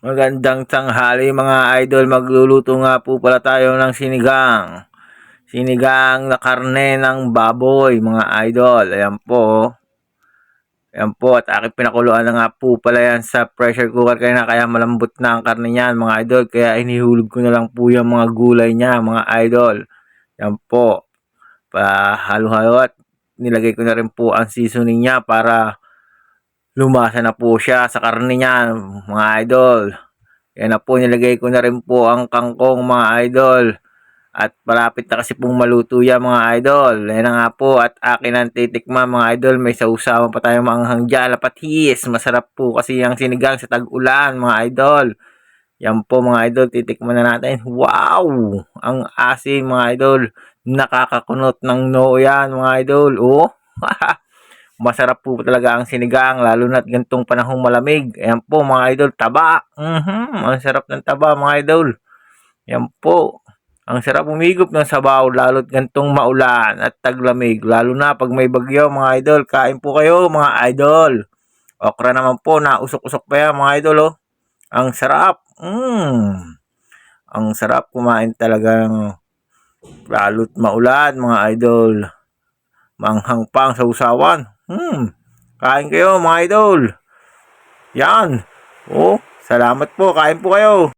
Magandang tanghali mga idol, magluluto nga po pala tayo ng sinigang. Sinigang na karne ng baboy mga idol. Ayan po. Ayan po at aking pinakuluan na nga po pala yan sa pressure cooker kaya malambot na ang karne niyan mga idol. Kaya inihulog ko na lang po yung mga gulay niya mga idol. Ayan po. Pahalo-halo at nilagay ko na rin po ang seasoning niya para lumasa na po siya sa karne niya mga idol. Yan na po, nilagay ko na rin po ang kangkong mga idol. At malapit na kasi pong maluto yan mga idol. Yan na nga po at akin ang titikman mga idol. May sausawan pa tayong maanghang dyan. Lapatis, masarap po kasi yung sinigang sa tag-ulan mga idol. Yan po mga idol, titikman na natin. Wow! Ang asim mga idol. Nakakakunot ng noo yan mga idol. Oh! Masarap po talaga ang sinigang lalo na't gantong panahong malamig. Ayan po mga idol, taba. Ang sarap ng taba mga idol. Ayan po. Ang sarap umigop ng sabaw lalo't gantong maulan at taglamig. Lalo na pag may bagyo mga idol. Kain po kayo mga idol. Okra naman po, nausok-usok pa yan mga idol oh. Ang sarap. Ang sarap kumain talagang lalo't maulan mga idol. Manghang pang sa usawan. Kain kayo mga idol. Yan. Oh, salamat po. Kain po kayo.